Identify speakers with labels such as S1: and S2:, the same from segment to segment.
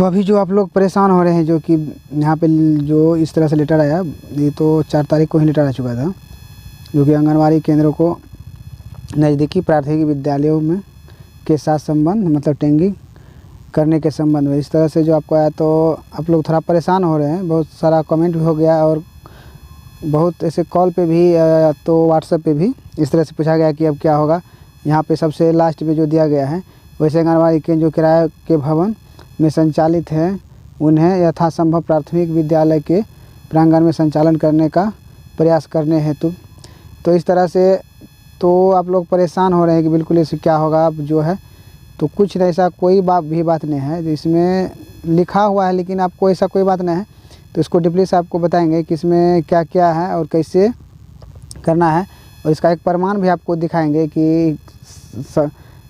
S1: तो अभी जो आप लोग परेशान हो रहे हैं, जो कि यहाँ पे जो इस तरह से लेटर आया, ये तो 4 तारीख को ही लेटर आ चुका था, जो कि आंगनबाड़ी केंद्रों को नज़दीकी प्राथमिक विद्यालयों में के साथ संबंध मतलब टैगिंग करने के संबंध में इस तरह से जो आपको आया, तो आप लोग थोड़ा परेशान हो रहे हैं। बहुत सारा कमेंट भी हो गया और बहुत ऐसे कॉल पे भी तो व्हाट्सएप पे भी इस तरह से पूछा गया कि अब क्या होगा। यहाँ पे सबसे लास्ट में जो दिया गया है, वैसे आंगनबाड़ी केंद्र जो किराए के भवन में संचालित हैं उन्हें यथासंभव प्राथमिक विद्यालय के प्रांगण में संचालन करने का प्रयास करने हेतु, तो इस तरह से तो आप लोग परेशान हो रहे हैं कि बिल्कुल इससे क्या होगा। अब जो है तो कुछ ऐसा कोई बात नहीं है, इसमें लिखा हुआ है, लेकिन आपको ऐसा कोई बात नहीं है। तो इसको डीपली से आपको बताएंगे कि इसमें क्या क्या है और कैसे करना है, और इसका एक प्रमाण भी आपको दिखाएंगे कि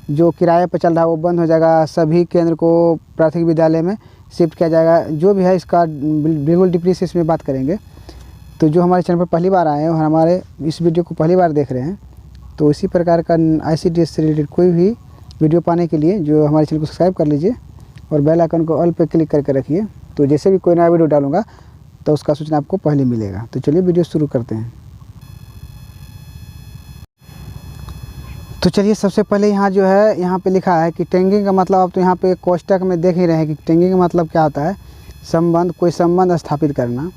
S1: जो किराए पर चल रहा है वो बंद हो जाएगा, सभी केंद्र को प्राथमिक विद्यालय में शिफ्ट किया जाएगा। जो भी है इसका बिल्कुल डीपली से इसमें बात करेंगे। तो जो हमारे चैनल पर पहली बार आए हैं और हमारे इस वीडियो को पहली बार देख रहे हैं, तो इसी प्रकार का ICDS से रिलेटेड कोई भी वीडियो पाने के लिए जो हमारे चैनल को सब्सक्राइब कर लीजिए और बेल आइकन को ऑल पे क्लिक करके रखिए, तो जैसे भी कोई नया वीडियो डालूंगा तो उसका सूचना आपको पहले मिलेगा। तो चलिए वीडियो शुरू करते हैं। तो चलिए सबसे पहले यहाँ जो है यहाँ पे लिखा है कि टैगिंग का मतलब, आप तो यहाँ पे कोष्टक में देख ही रहे हैं कि टैगिंग का मतलब क्या होता है, संबंध, कोई संबंध स्थापित करना।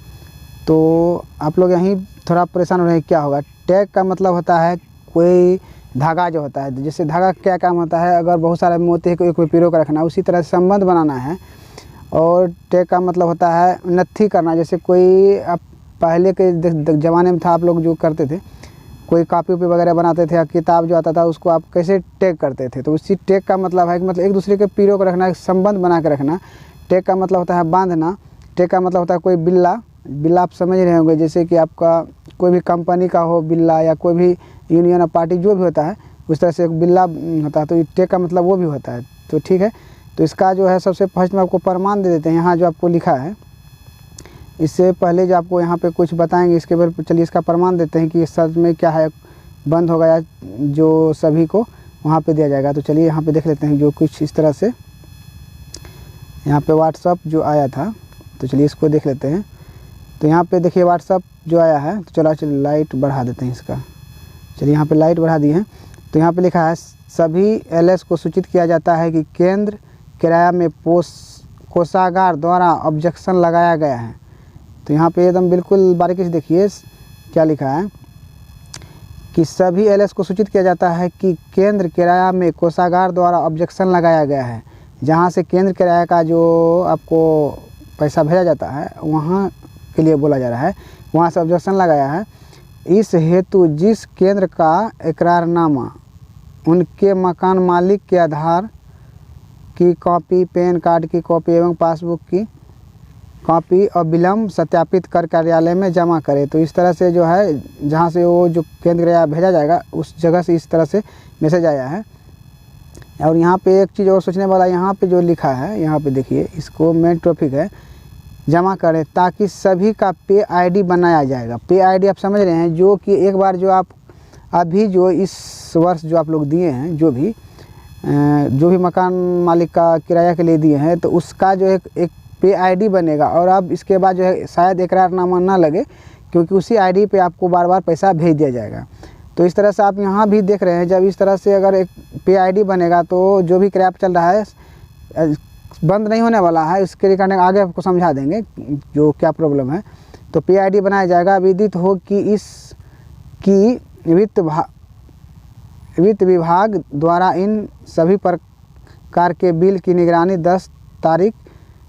S1: तो आप लोग यहीं थोड़ा परेशान हो रहे हैं क्या होगा। टैग का मतलब होता है कोई धागा जो होता है, जैसे धागा क्या काम होता है, अगर बहुत सारे मोती को एक पिरो का रखना, उसी तरह से संबंध बनाना है। और टैग का मतलब होता है नत्थी करना, जैसे कोई आप पहले के ज़माने में था, आप लोग जो करते थे, कोई कॉपी वगैरह बनाते थे या किताब जो आता था उसको आप कैसे टैग करते थे, तो उसी टैग का मतलब है कि मतलब एक दूसरे के पिरो को रखना, संबंध बना के रखना। टैग का मतलब होता है बांधना। टैग का मतलब होता है कोई बिल्ला आप समझ रहे होंगे, जैसे कि आपका कोई भी कंपनी का हो बिल्ला या कोई भी यूनियन या पार्टी जो भी होता है उस तरह से एक बिल्ला होता है, तो टैग का मतलब वो भी होता है। तो ठीक है, तो इसका जो है सबसे फर्स्ट में आपको प्रमाण दे देते हैं। यहाँ जो आपको लिखा है, इससे पहले जो आपको यहाँ पे कुछ बताएंगे इसके बारे में, चलिए इसका प्रमाण देते हैं कि इस सच में क्या है, बंद होगा या जो सभी को वहाँ पे दिया जाएगा। तो चलिए यहाँ पे देख लेते हैं जो कुछ इस तरह से यहाँ पे व्हाट्सअप जो आया था, तो चलिए इसको देख लेते हैं। तो यहाँ पे देखिए व्हाट्सअप जो आया है, तो चलिए लाइट बढ़ा देते हैं इसका। चलिए यहाँ पे लाइट बढ़ा दी है। तो यहाँ पे लिखा है सभी LS को सूचित किया जाता है कि केंद्र किराया में कोषागार द्वारा ऑब्जेक्शन लगाया गया है। तो यहाँ पे एकदम बिल्कुल बारीकी से देखिए क्या लिखा है कि सभी LS को सूचित किया जाता है कि केंद्र किराया में कोषागार द्वारा ऑब्जेक्शन लगाया गया है। जहाँ से केंद्र किराया का जो आपको पैसा भेजा जाता है वहाँ के लिए बोला जा रहा है, वहाँ से ऑब्जेक्शन लगाया है। इस हेतु जिस केंद्र का इकरारनामा उनके मकान मालिक के आधार की कॉपी, पैन कार्ड की कॉपी एवं पासबुक की कॉपी अविलंब सत्यापित कर कार्यालय में जमा करे। तो इस तरह से जो है जहाँ से वो जो केंद्र किराया भेजा जाएगा उस जगह से इस तरह से मैसेज आया है। और यहाँ पे एक चीज़ और सोचने वाला, यहाँ पे जो लिखा है, यहाँ पे देखिए इसको मेन टॉपिक है, जमा करें ताकि सभी का पे ID बनाया जाएगा। पे ID आप समझ रहे हैं, जो कि एक बार जो आप अभी जो इस वर्ष जो आप लोग दिए हैं, जो भी मकान मालिक का किराया के लिए दिए हैं, तो उसका जो एक पे ID बनेगा। और अब इसके बाद जो है शायद इकरारनामा ना लगे, क्योंकि उसी ID पे आपको बार बार पैसा भेज दिया जाएगा। तो इस तरह से आप यहाँ भी देख रहे हैं, जब इस तरह से अगर एक पे ID बनेगा तो जो भी किराया चल रहा है बंद नहीं होने वाला है। इसके लिए करने आगे आपको समझा देंगे जो क्या प्रॉब्लम है। तो पे ID बनाया जाएगा। विदित हो कि इसकी वित्त विभाग द्वारा इन सभी प्रकार के बिल की निगरानी 10 तारीख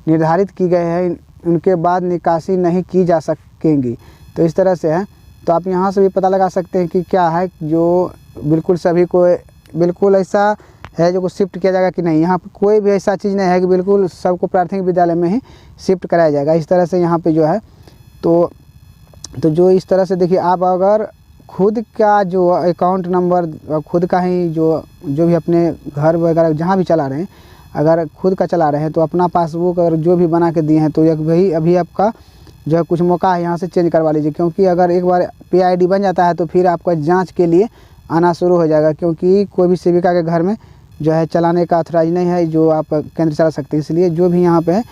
S1: निर्धारित की गई है, उनके बाद निकासी नहीं की जा सकेंगी। तो इस तरह से है। तो आप यहाँ से भी पता लगा सकते हैं कि क्या है, जो बिल्कुल सभी को बिल्कुल ऐसा है जो को शिफ्ट किया जाएगा कि नहीं। यहाँ पे कोई भी ऐसा चीज़ नहीं है कि बिल्कुल सबको प्राथमिक विद्यालय में ही शिफ्ट कराया जाएगा। इस तरह से यहाँ पे जो है तो जो इस तरह से देखिए, आप अगर खुद का जो अकाउंट नंबर खुद का ही जो भी अपने घर वगैरह जहाँ भी चला रहे हैं, अगर खुद का चला रहे हैं तो अपना पासबुक अगर जो भी बना के दिए हैं, तो वही अभी आपका जो है कुछ मौका है, यहाँ से चेंज करवा लीजिए। क्योंकि अगर एक बार पे ID बन जाता है तो फिर आपका जांच के लिए आना शुरू हो जाएगा। क्योंकि कोई भी सेविका के घर में जो है चलाने का अथराइज नहीं है जो आप केंद्र चला सकते हैं। इसलिए जो भी यहाँ पे है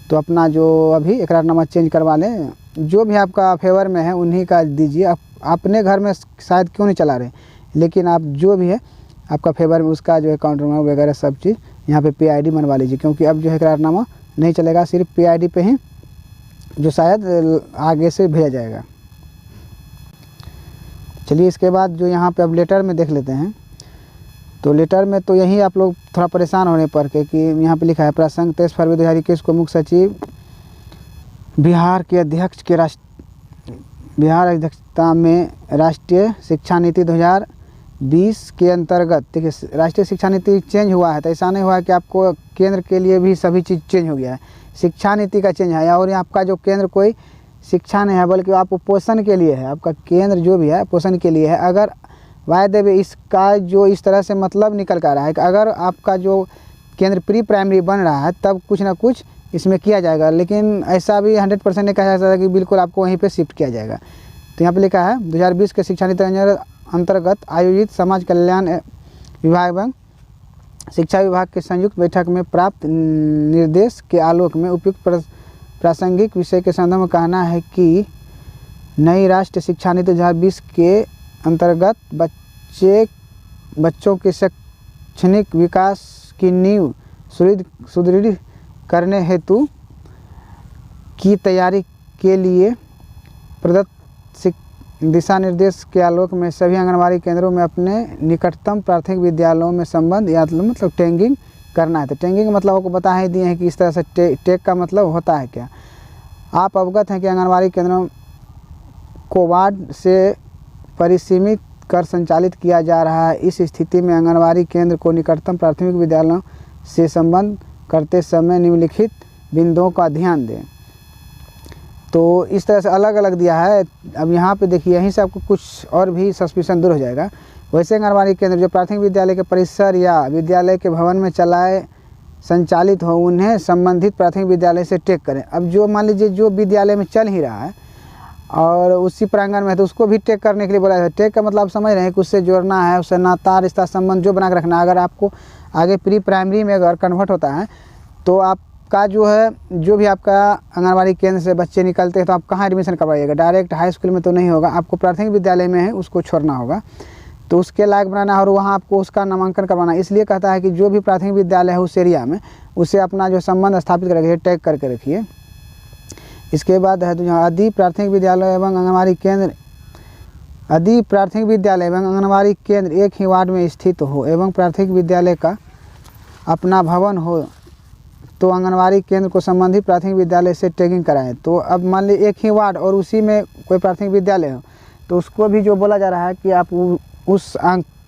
S1: तो अपना जो अभी इकरारनामा चेंज करवा लें, जो भी आपका फेवर में है उन्हीं का दीजिए। आप अपने घर में शायद क्यों नहीं चला रहे, लेकिन आप जो भी है आपका फेवर में उसका जो है अकाउंट नंबर वगैरह सब चीज़ यहाँ पे PID बनवा लीजिए, क्योंकि अब जो है इकरारनामा नहीं चलेगा, सिर्फ PID पे ही जो शायद आगे से भेजा जाएगा। चलिए इसके बाद जो यहाँ पे अब लेटर में देख लेते हैं। तो लेटर में तो यही आप लोग थोड़ा परेशान होने पर के कि यहाँ पे लिखा है प्रसंग 23 फरवरी 2021 को मुख्य सचिव बिहार के अध्यक्ष के बिहार अध्यक्षता में राष्ट्रीय शिक्षा नीति 2020 के अंतर्गत, देखिए राष्ट्रीय शिक्षा नीति चेंज हुआ है, तो ऐसा नहीं हुआ है कि आपको केंद्र के लिए भी सभी चीज़ चेंज हो गया है, शिक्षा नीति का चेंज है। और आपका जो केंद्र कोई शिक्षा नहीं है बल्कि आप पोषण के लिए है, आपका केंद्र जो भी है पोषण के लिए है। अगर वायदे इसका जो इस तरह से मतलब निकल कर रहा है कि अगर आपका जो केंद्र प्री प्राइमरी बन रहा है तब कुछ ना कुछ इसमें किया जाएगा, लेकिन ऐसा भी 100% नहीं कहा जा सकता कि बिल्कुल आपको वहीं पे शिफ्ट किया जाएगा। तो यहाँ पे लिखा है 2020 के शिक्षा नीति अंतर्गत आयोजित समाज कल्याण विभाग एवं शिक्षा विभाग के संयुक्त बैठक में प्राप्त निर्देश के आलोक में उपयुक्त प्रासंगिक विषय के संदर्भ में कहना है कि नई राष्ट्रीय शिक्षा नीति 2020 के अंतर्गत बच्चों के शैक्षणिक विकास की नींव सुदृढ़ करने हेतु की तैयारी के लिए प्रदत्त दिशा निर्देश के आलोक में सभी आंगनबाड़ी केंद्रों में अपने निकटतम प्राथमिक विद्यालयों में संबंध या मतलब टैगिंग करना है। तो टैगिंग का मतलब आपको बता ही दिए हैं कि इस तरह से टैग का मतलब होता है क्या। आप अवगत हैं कि आंगनबाड़ी केंद्रों को वार्ड से परिसीमित कर संचालित किया जा रहा है। इस स्थिति में आंगनबाड़ी केंद्र को निकटतम प्राथमिक विद्यालयों से संबंध करते समय निम्नलिखित बिंदुओं का ध्यान दें। तो इस तरह से अलग अलग दिया है। अब यहाँ पे देखिए यहीं से आपको कुछ और भी सस्पिशन दूर हो जाएगा। वैसे आंगनबाड़ी केंद्र जो प्राथमिक विद्यालय के परिसर या विद्यालय के भवन में चलाए संचालित हो उन्हें संबंधित प्राथमिक विद्यालय से टैग करें। अब जो मान लीजिए जो विद्यालय में चल ही रहा है और उसी प्रांगण में है तो उसको भी टैग करने के लिए बोला जाता है। टैग का मतलब आप समझ रहे हैं कि उससे जोड़ना है, उससे नाता रिश्ता संबंध जो बना के रखना है। अगर आपको आगे प्री प्राइमरी में अगर कन्वर्ट होता है तो आपका जो है जो भी आपका आंगनबाड़ी केंद्र से बच्चे निकलते हैं तो आप कहाँ एडमिशन करवाइएगा, डायरेक्ट हाई स्कूल में तो नहीं होगा, आपको प्राथमिक विद्यालय में है उसको छोड़ना होगा। तो उसके लायक बनाना और वहाँ आपको उसका नामांकन करवाना। इसलिए कहता है कि जो भी प्राथमिक विद्यालय है उस एरिया में उसे अपना जो संबंध स्थापित कर रखिए, टैग करके रखिए। इसके बाद है तो यहाँ आदि प्राथमिक विद्यालय एवं आंगनबाड़ी केंद्र, आदि प्राथमिक विद्यालय एवं आंगनबाड़ी केंद्र एक ही वार्ड में स्थित हो एवं प्राथमिक विद्यालय का अपना भवन हो तो आंगनबाड़ी केंद्र को संबंधित प्राथमिक विद्यालय से टैगिंग कराएं। तो अब मान लीजिए एक ही वार्ड और उसी में कोई प्राथमिक विद्यालय हो तो उसको भी जो बोला जा रहा है कि आप उस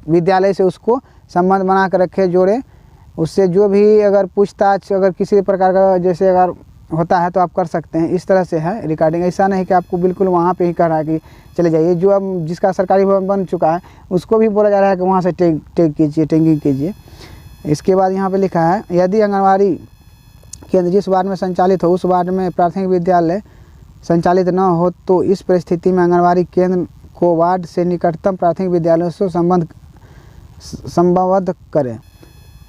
S1: विद्यालय से उसको संबंध बना कर रखें, जोड़े। उससे जो भी अगर पूछताछ अगर किसी प्रकार का जैसे अगर होता है तो आप कर सकते हैं। इस तरह से है रिकॉर्डिंग। ऐसा नहीं कि आपको बिल्कुल वहाँ पे ही कह रहा है कि चले जाइए। जो अब जिसका सरकारी भवन बन चुका है उसको भी बोला जा रहा है कि वहाँ से टैग कीजिए, टैगिंग कीजिए। इसके बाद यहाँ पे लिखा है यदि आंगनबाड़ी केंद्र जिस वार्ड में संचालित हो उस वार्ड में प्राथमिक विद्यालय संचालित न हो तो इस परिस्थिति में आंगनबाड़ी केंद्र को वार्ड से निकटतम प्राथमिक विद्यालयों से संबद्ध करें।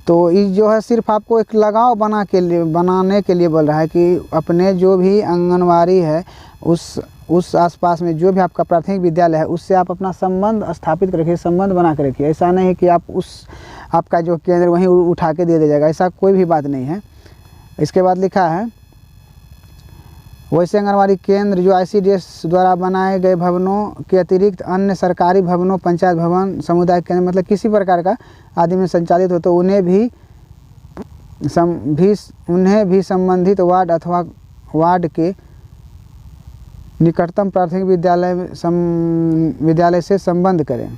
S1: तो ये जो है सिर्फ आपको एक लगाव बनाने के लिए बोल रहा है कि अपने जो भी आंगनबाड़ी है उस आसपास में जो भी आपका प्राथमिक विद्यालय है उससे आप अपना संबंध स्थापित रखिए, संबंध बना के रखिए। ऐसा नहीं कि आप आपका जो केंद्र वहीं उठा के दे जाएगा, ऐसा कोई भी बात नहीं है। इसके बाद लिखा है वैसे आंगनबाड़ी केंद्र जो ICDS द्वारा बनाए गए भवनों के अतिरिक्त अन्य सरकारी भवनों, पंचायत भवन, समुदाय केंद्र मतलब किसी प्रकार का आदि में संचालित हो तो उन्हें भी संबंधित वार्ड अथवा वार्ड के निकटतम प्राथमिक विद्यालय से संबंध करें।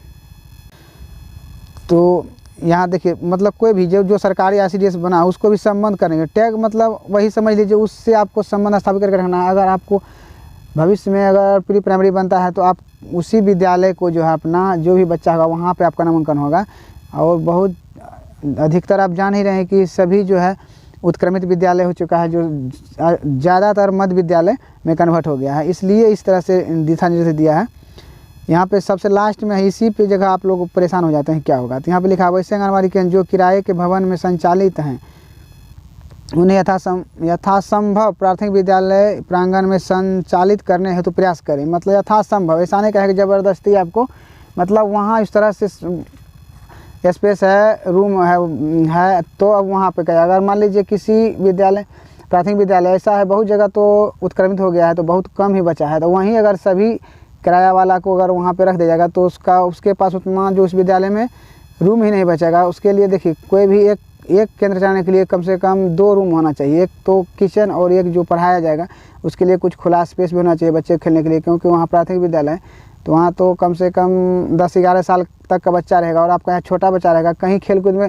S1: तो यहाँ देखिए मतलब कोई भी जो सरकारी ICDS बना उसको भी संबंध करेंगे। टैग मतलब वही समझ लीजिए, उससे आपको संबंध स्थापित करके रखना है। अगर आपको भविष्य में अगर प्री प्राइमरी बनता है तो आप उसी विद्यालय को जो है अपना जो भी बच्चा होगा वहाँ पे आपका नामांकन होगा। और बहुत अधिकतर आप जान ही रहे हैं कि सभी जो है उत्क्रमित विद्यालय हो चुका है, जो ज़्यादातर मध्य विद्यालय में कन्वर्ट हो गया है। इसलिए इस तरह से दिशा निर्देश दिया है। यहाँ पे सबसे लास्ट में है, इसी पे जगह आप लोग परेशान हो जाते हैं क्या होगा। तो यहाँ पे लिखा है वैसे आंगनबाड़ी केंद्र जो किराए के भवन में संचालित हैं उन्हें यथासंभव प्राथमिक विद्यालय प्रांगण में संचालित करने हेतु प्रयास करें। मतलब यथासंभव, ऐसा नहीं कहे कि ज़बरदस्ती आपको, मतलब वहाँ इस तरह से स्पेस है, रूम है तो अब वहाँ पे क्या। अगर मान लीजिए किसी विद्यालय, प्राथमिक विद्यालय ऐसा है बहुत जगह तो उत्क्रमित हो गया है तो बहुत कम ही बचा है, तो वहीं अगर सभी किराया वाला को अगर वहाँ पे रख दिया जाएगा तो उसके पास उतना जो उस विद्यालय में रूम ही नहीं बचेगा। उसके लिए देखिए कोई भी एक केंद्र चलाने के लिए कम से कम 2 रूम होना चाहिए, एक तो किचन और एक जो पढ़ाया जाएगा उसके लिए कुछ खुला स्पेस भी होना चाहिए बच्चे खेलने के लिए, क्योंकि वहाँ प्राथमिक विद्यालय है तो वहाँ तो कम से कम 10-11 साल तक का बच्चा रहेगा और आपका यहाँ छोटा बच्चा रहेगा, कहीं खेल कूद में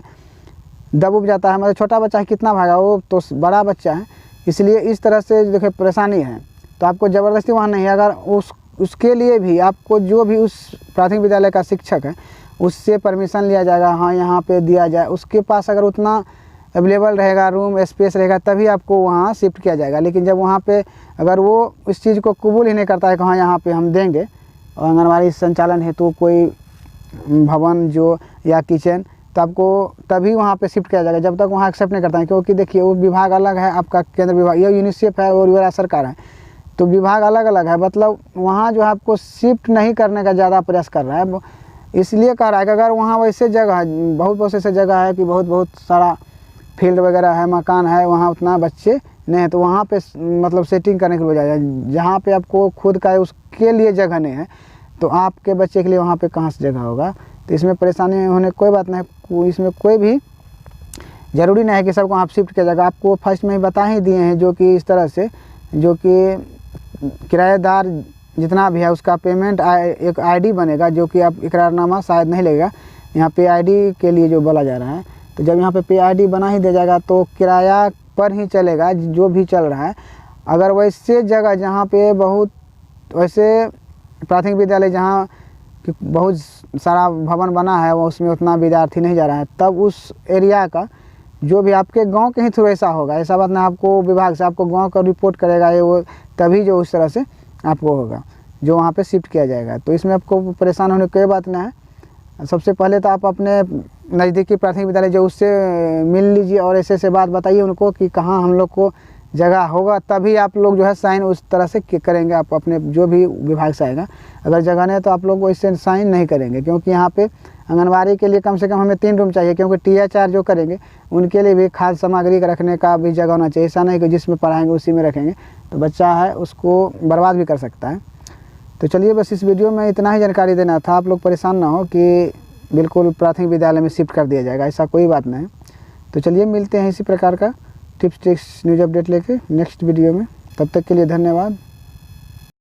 S1: दब उब जाता है, मतलब छोटा बच्चा है कितना भागा, वो तो बड़ा बच्चा है, इसलिए इस तरह से देखिए परेशानी है। तो आपको ज़बरदस्ती वहाँ नहीं है, अगर उसके लिए भी आपको जो भी उस प्राथमिक विद्यालय का शिक्षक है उससे परमिशन लिया जाएगा, हाँ यहाँ पे दिया जाए, उसके पास अगर उतना अवेलेबल रहेगा, रूम स्पेस रहेगा, तभी आपको वहाँ शिफ्ट किया जाएगा। लेकिन जब वहाँ पे अगर वो इस चीज़ को कबूल ही नहीं करता है कि हाँ यहाँ पे हम देंगे और आंगनबाड़ी संचालन हेतु कोई भवन जो या किचन, तो आपको तभी वहाँ पे शिफ्ट किया जाएगा, जब तक वहाँ एक्सेप्ट नहीं करता है। क्योंकि देखिए वो विभाग अलग है, आपका केंद्र विभाग, ये यूनिसेफ है और ये सरकार है, तो विभाग अलग अलग है, मतलब वहाँ जो है आपको शिफ्ट नहीं करने का ज़्यादा प्रयास कर रहा है। इसलिए कह रहा है कि अगर वहाँ वैसे जगह है, बहुत ऐसे जगह है कि बहुत सारा फील्ड वगैरह है, मकान है, वहाँ उतना बच्चे नहीं है, तो वहाँ पे मतलब सेटिंग करने के लिए जाएगा। जहाँ पे आपको खुद का है उसके लिए जगह नहीं है तो आपके बच्चे के लिए वहाँ पे कहाँ से जगह होगा। तो इसमें परेशानी होने कोई बात नहीं, इसमें कोई भी ज़रूरी नहीं है कि सबको आप शिफ्ट किया जाएगा। आपको फर्स्ट में ही बता ही दिए हैं जो कि इस तरह से, जो कि किराएदार जितना भी है उसका पेमेंट एक आईडी बनेगा, जो कि आप इकरारनामा शायद नहीं लगेगा, यहाँ पे आईडी के लिए जो बोला जा रहा है। तो जब यहाँ पे आईडी बना ही दिया जाएगा तो किराया पर ही चलेगा जो भी चल रहा है। अगर वैसे जगह जहाँ पे बहुत वैसे प्राथमिक विद्यालय जहाँ बहुत सारा भवन बना है वो उसमें उतना विद्यार्थी नहीं जा रहा है, तब उस एरिया का जो भी आपके गांव के ही थ्रू ऐसा होगा, ऐसा बात नहीं आपको विभाग से आपको गांव का रिपोर्ट करेगा ये वो, तभी जो उस तरह से आपको होगा जो वहाँ पे शिफ्ट किया जाएगा। तो इसमें आपको परेशान होने की कोई बात नहीं है। सबसे पहले तो आप अपने नज़दीकी प्राथमिक विद्यालय जो उससे मिल लीजिए और ऐसे बात बताइए उनको कि कहाँ हम लोग को जगह होगा, तभी आप लोग जो है साइन उस तरह से करेंगे। आप अपने जो भी विभाग से आएगा, अगर जगह नहीं तो आप लोग वैसे साइन नहीं करेंगे, क्योंकि यहाँ पे आंगनबाड़ी के लिए कम से कम हमें 3 रूम चाहिए, क्योंकि THR जो करेंगे उनके लिए भी खाद्य सामग्री रखने का भी जगह होना चाहिए। ऐसा नहीं कि जिसमें पढ़ाएंगे उसी में रखेंगे तो बच्चा है उसको बर्बाद भी कर सकता है। तो चलिए बस इस वीडियो में इतना ही जानकारी देना था, आप लोग परेशान ना हो कि बिल्कुल प्राथमिक विद्यालय में शिफ्ट कर दिया जाएगा, ऐसा कोई बात नहीं। तो चलिए मिलते हैं इसी प्रकार का टिप्स ट्रिक्स न्यूज़ अपडेट लेके नेक्स्ट वीडियो में, तब तक के लिए धन्यवाद।